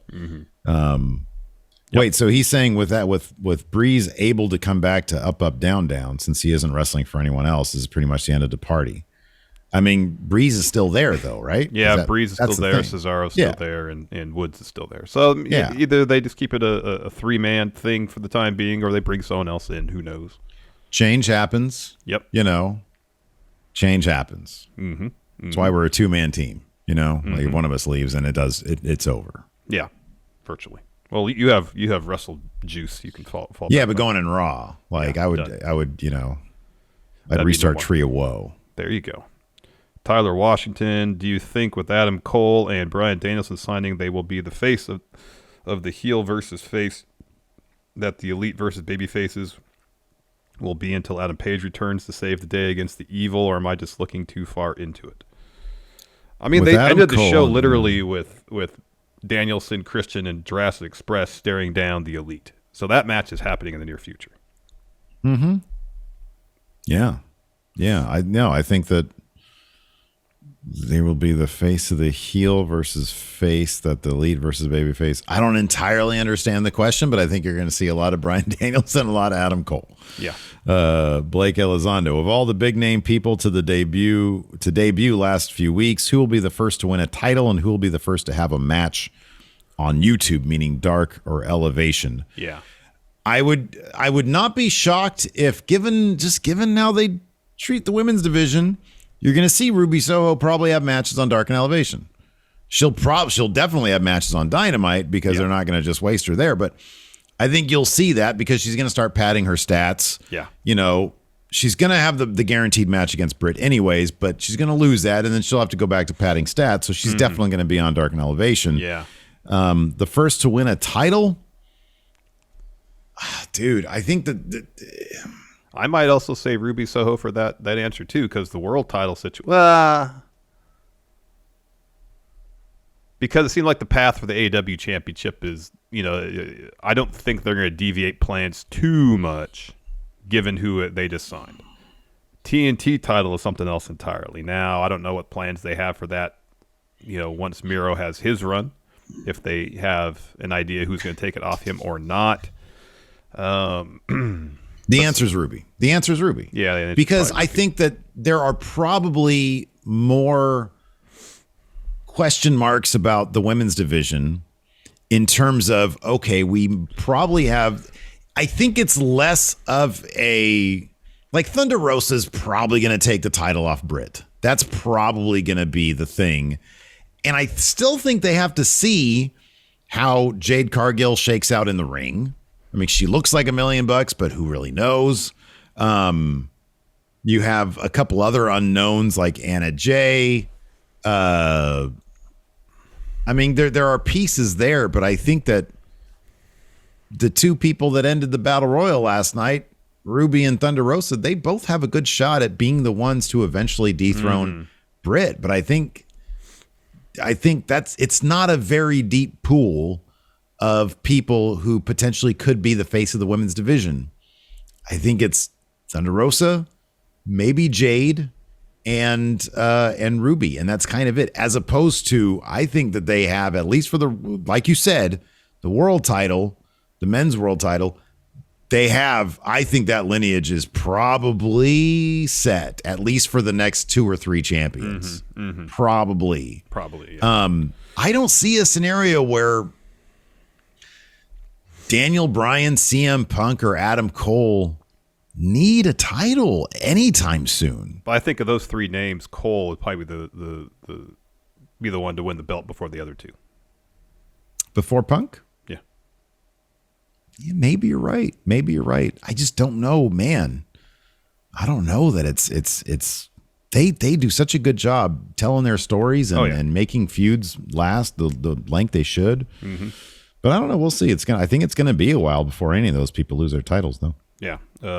Wait, so he's saying with Breeze able to come back to Up, Down, Down, since he isn't wrestling for anyone else, is pretty much the end of the party. I mean, Breeze is still there though, right? Yeah, Breeze is still there, Cesaro's still there, and Woods is still there. So either they just keep it a three-man thing for the time being, or they bring someone else in. Who knows? Change happens. Yep. Change happens. That's why we're a two-man team. Like if one of us leaves, and it's over. Yeah, virtually. Well, you have Wrestle juice. You can fall. Yeah, but going in Raw, like I would, I'd restart Tree of Woe. There you go. Tyler Washington, do you think with Adam Cole and Bryan Danielson signing, they will be the face of the heel versus face that the elite versus baby faces will be until Adam Page returns to save the day against the Evil, or am I just looking too far into it? I mean, they ended the show literally with Danielson, Christian, and Jurassic Express staring down the elite. So that match is happening in the near future. Yeah. I think that they will be the face of the heel versus face that the elite versus baby face. I don't entirely understand the question, but I think you're going to see a lot of Bryan Danielson, a lot of Adam Cole. Yeah. Blake Elizondo, of all the big name people to debut last few weeks, who will be the first to win a title and who will be the first to have a match on YouTube, meaning Dark or Elevation? Yeah. I would not be shocked if given how they treat the women's division, you're going to see Ruby Soho probably have matches on Dark and Elevation. She'll definitely have matches on Dynamite because they're not going to just waste her there. But I think you'll see that because she's going to start padding her stats. Yeah. She's going to have the guaranteed match against Britt anyways, but she's going to lose that, and then she'll have to go back to padding stats. So she's definitely going to be on Dark and Elevation. Yeah. The first to win a title, dude, I think that I might also say Ruby Soho for that answer too, because the world title situation. Because it seemed like the path for the AEW championship is, I don't think they're going to deviate plans too much, given who they just signed. TNT title is something else entirely. Now, I don't know what plans they have for that, once Miro has his run, if they have an idea who's going to take it off him or not. The answer is Ruby. Yeah. Because I think that there are probably more question marks about the women's division in terms of, okay, we probably have, I think it's less of a, like Thunder Rosa's probably going to take the title off Britt. That's probably going to be the thing. And I still think they have to see how Jade Cargill shakes out in the ring. I mean, she looks like $1 million, but who really knows? You have a couple other unknowns like Anna Jay. I mean, there are pieces there, but I think that the two people that ended the Battle Royal last night, Ruby and Thunder Rosa, they both have a good shot at being the ones to eventually dethrone Britt. But I think it's not a very deep pool of people who potentially could be the face of the women's division. I think it's Thunder Rosa, maybe Jade, and Ruby, and that's kind of it. As opposed to, I think that they have, at least for like you said, the world title, the men's world title, they have, I think that lineage is probably set, at least for the next 2 or 3 champions. Probably. Yeah. I don't see a scenario where Daniel Bryan, CM Punk, or Adam Cole need a title anytime soon. But I think of those 3 names, Cole would probably be the one to win the belt before the other 2. Before Punk? Yeah, maybe you're right. I just don't know, man. I don't know that it's they do such a good job telling their stories and making feuds last the length they should. But I don't know. We'll see. I think it's gonna be a while before any of those people lose their titles, though. Yeah.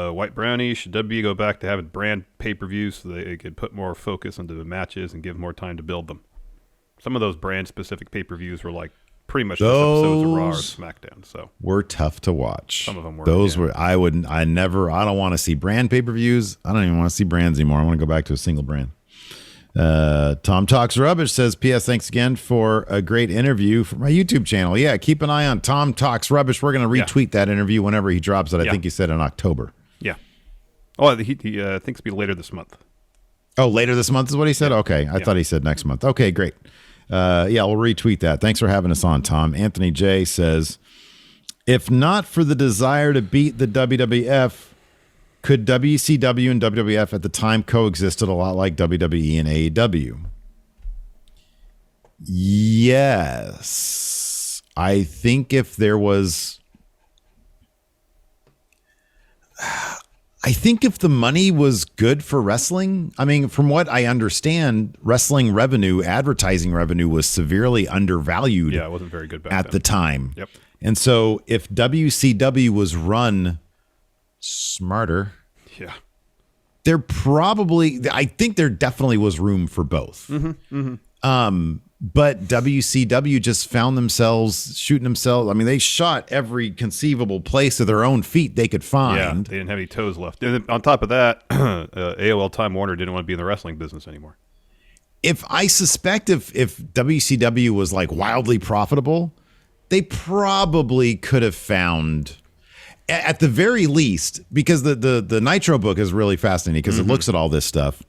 White Brownie, should WWE go back to having brand pay-per-views so they could put more focus into the matches and give more time to build them? Some of those brand-specific pay-per-views were like pretty much just episodes of Raw or SmackDown. So were tough to watch. Some of them were. Those were. I don't want to see brand pay-per-views. I don't even want to see brands anymore. I want to go back to a single brand. Tom Talks Rubbish says, P.S. Thanks again for a great interview for my YouTube channel. Yeah, keep an eye on Tom Talks Rubbish. We're going to retweet that interview whenever he drops it. I think he said in October. Yeah. Oh, he thinks it'll be later this month. Oh, later this month is what he said? Okay. I thought he said next month. Okay, great. We'll retweet that. Thanks for having us on, Tom. Anthony J says, if not for the desire to beat the WWF, could WCW and WWF at the time coexisted a lot like WWE and AEW? Yes. I think if there was... I think if the money was good for wrestling, I mean, from what I understand, wrestling revenue, advertising revenue was severely undervalued. Yeah, it wasn't very good back at then. the time. Yep. And so if WCW was run smarter, I think there definitely was room for both. But WCW just found themselves shooting themselves. I mean, they shot every conceivable place of their own feet they could find. Yeah, they didn't have any toes left. And on top of that, AOL Time Warner didn't want to be in the wrestling business anymore. I suspect if WCW was like wildly profitable, they probably could have found, at the very least, because the Nitro book is really fascinating because it looks at all this stuff.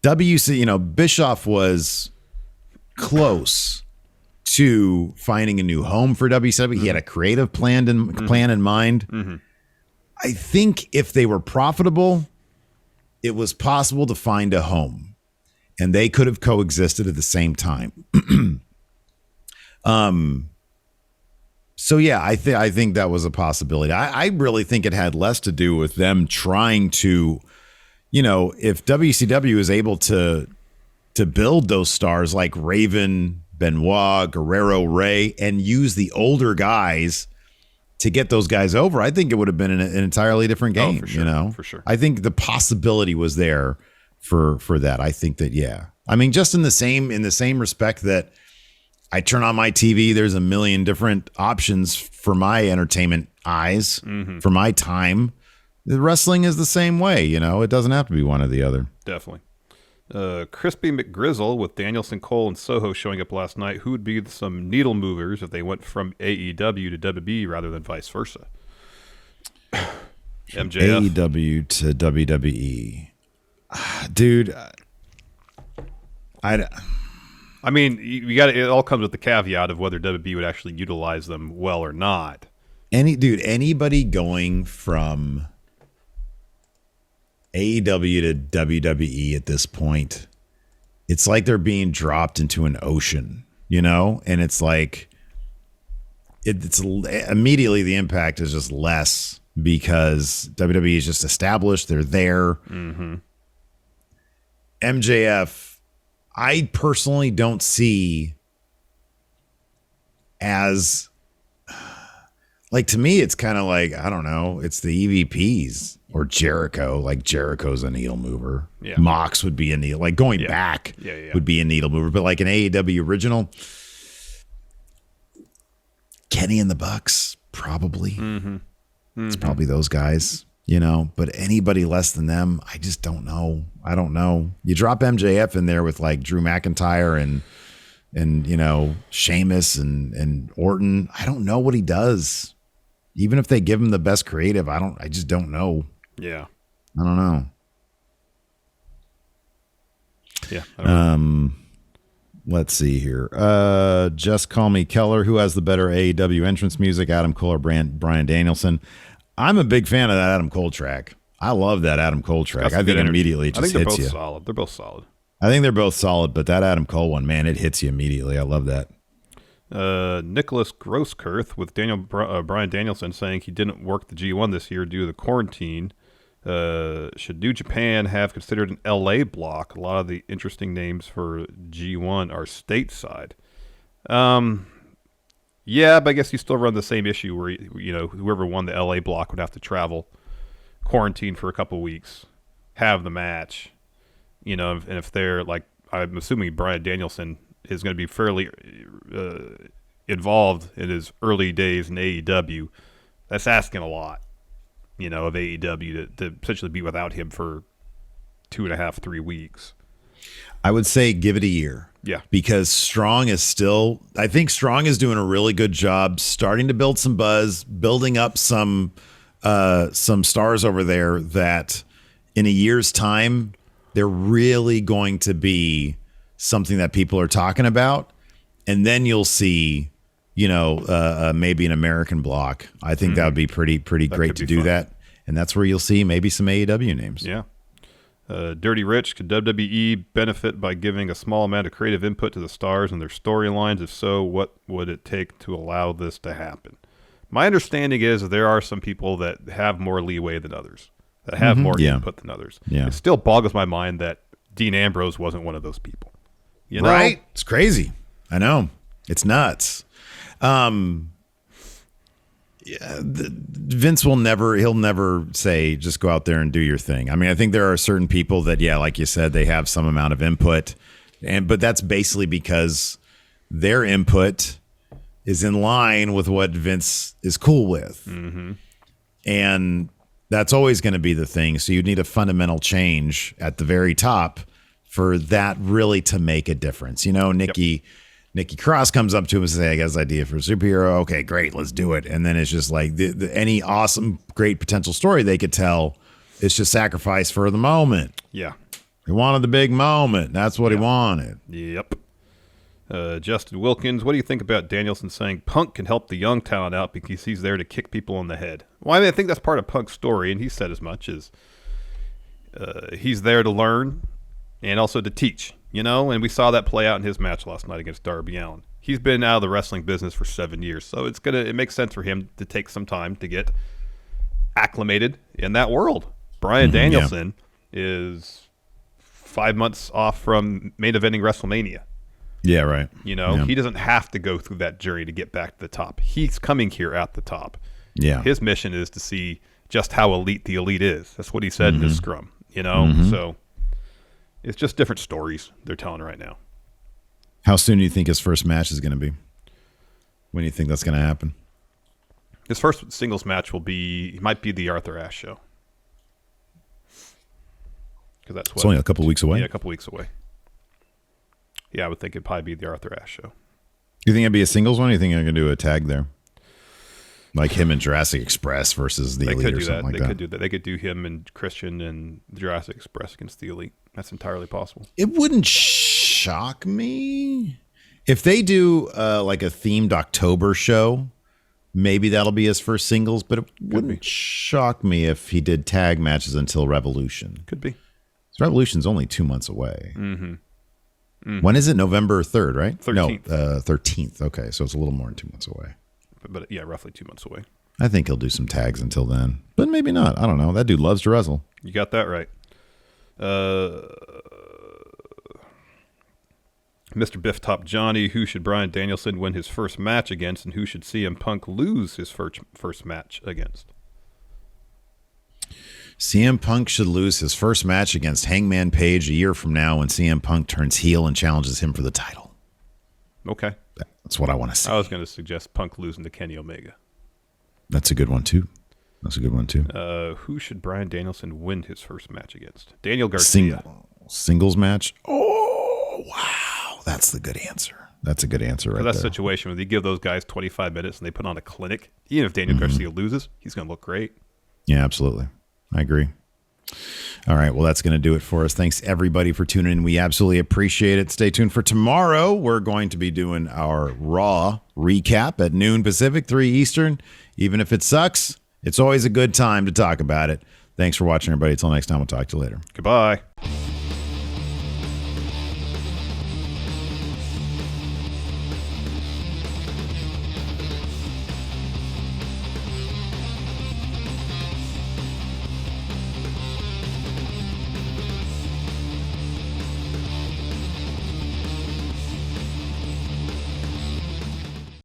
Bischoff was close to finding a new home for WCW. He had a creative plan in mind. I think if they were profitable, it was possible to find a home, and they could have coexisted at the same time. So yeah, I think that was a possibility. I really think it had less to do with them trying to, if WCW is able to build those stars like Raven, Benoit, Guerrero, Ray, and use the older guys to get those guys over, I think it would have been an entirely different game. For sure, for sure. I think the possibility was there for that. I think that, yeah. I mean, just in the same respect that I turn on my TV, there's a million different options for my entertainment eyes, for my time. The wrestling is the same way, it doesn't have to be one or the other. Definitely. Crispy McGrizzle with Danielson, Cole, and Soho showing up last night. Who would be some needle movers if they went from AEW to WWE rather than vice versa? MJF. AEW to WWE. Dude, I mean, you got it all comes with the caveat of whether WWE would actually utilize them well or not. Anybody going from AEW to WWE at this point, it's like they're being dropped into an ocean, and it's like it's immediately the impact is just less because WWE is just established. They're there. MJF, I personally don't see as like, to me, it's kind of like, I don't know, it's the EVPs or Jericho. Like Jericho's a needle mover. Yeah. Mox would be a needle, like going back would be a needle mover. But like an AEW original, Kenny and the Bucks, probably. It's probably those guys, but anybody less than them, I just don't know. I don't know. You drop MJF in there with like Drew McIntyre and Sheamus and Orton. I don't know what he does. Even if they give him the best creative, I just don't know. Yeah. I don't know. Yeah. I don't know. Let's see here. Just Call Me Keller. Who has the better AEW entrance music, Adam Cole or Bryan Danielson? I'm a big fan of that Adam Cole track. I love that Adam Cole track. I think immediately it just hits you. Solid. They're both solid. I think they're both solid, but that Adam Cole one, man, it hits you immediately. I love that. Nicholas Grosskirth with Bryan Danielson saying he didn't work the G1 this year due to the quarantine. Should New Japan have considered an LA block? A lot of the interesting names for G1 are stateside. Yeah, but I guess you still run the same issue where whoever won the LA block would have to travel, quarantine for a couple weeks, have the match. And if they're like, I'm assuming Bryan Danielson is going to be fairly involved in his early days in AEW. That's asking a lot, of AEW to essentially be without him for 2.5, 3 weeks. I would say give it a year. Yeah. Because I think Strong is doing a really good job starting to build some buzz, building up some stars over there that in a year's time, they're really going to be something that people are talking about. And then you'll see, maybe an American block. I think that would be pretty great to do fun. That. And that's where you'll see maybe some AEW names. Yeah. Dirty Rich, could WWE benefit by giving a small amount of creative input to the stars and their storylines? If so, what would it take to allow this to happen? My understanding is that there are some people that have more leeway than others, that have more input than others. Yeah. It still boggles my mind that Dean Ambrose wasn't one of those people. Right? It's crazy. I know. It's nuts. Vince he'll never say, just go out there and do your thing. I mean, I think there are certain people that, like you said, they have some amount of input, but that's basically because their input is in line with what Vince is cool with. And that's always going to be the thing. So you need a fundamental change at the very top for that really to make a difference. Nikki Cross comes up to him and says, hey, I got this idea for a superhero. Okay, great, let's do it. And then it's just like any awesome, great potential story they could tell, it's just sacrifice for the moment. Yeah. He wanted the big moment. That's what he wanted. Yep. Justin Wilkins, what do you think about Danielson saying Punk can help the young talent out because he's there to kick people in the head? Well, I mean, I think that's part of Punk's story, and he said as much as he's there to learn and also to teach, and we saw that play out in his match last night against Darby Allin. He's been out of the wrestling business for 7 years, so it makes sense for him to take some time to get acclimated in that world. Bryan Danielson is 5 months off from main eventing WrestleMania. Yeah, right. He doesn't have to go through that journey to get back to the top. He's coming here at the top. Yeah. His mission is to see just how elite the elite is. That's what he said in his scrum, So it's just different stories they're telling right now. How soon do you think his first match is going to be? When do you think that's going to happen? His first singles match might be the Arthur Ashe show. Because that's it's only a couple weeks away? Yeah, a couple weeks away. Yeah, I would think it'd probably be the Arthur Ashe show. You think it'd be a singles one? Or you think they're going to do a tag there? Like him and Jurassic Express versus the Elite or something like that? They could do that. They could do him and Christian and Jurassic Express against the Elite. That's entirely possible. It wouldn't shock me. If they do like a themed October show, maybe that'll be his first singles, but it wouldn't shock me if he did tag matches until Revolution. Could be. Revolution's only 2 months away. Mm-hmm. When is it? November 3rd, right? 13th. No, 13th. Okay, so it's a little more than 2 months away. But yeah, roughly 2 months away. I think he'll do some tags until then, but maybe not. I don't know. That dude loves to wrestle. You got that right. Mr. Biff Top Johnny, who should Bryan Danielson win his first match against, and who should CM Punk lose his first match against? CM Punk should lose his first match against Hangman Page a year from now when CM Punk turns heel and challenges him for the title. Okay. That's what I want to see. I was going to suggest Punk losing to Kenny Omega. That's a good one, too. Who should Bryan Danielson win his first match against? Daniel Garcia. Singles match? Oh, wow. That's the good answer. That's a good answer right there. That situation where they give those guys 25 minutes and they put on a clinic, even if Daniel Garcia loses, he's going to look great. Yeah, absolutely. I agree. All right. Well, that's going to do it for us. Thanks, everybody, for tuning in. We absolutely appreciate it. Stay tuned for tomorrow. We're going to be doing our Raw recap at noon Pacific, 3 Eastern. Even if it sucks, it's always a good time to talk about it. Thanks for watching, everybody. Until next time, we'll talk to you later. Goodbye.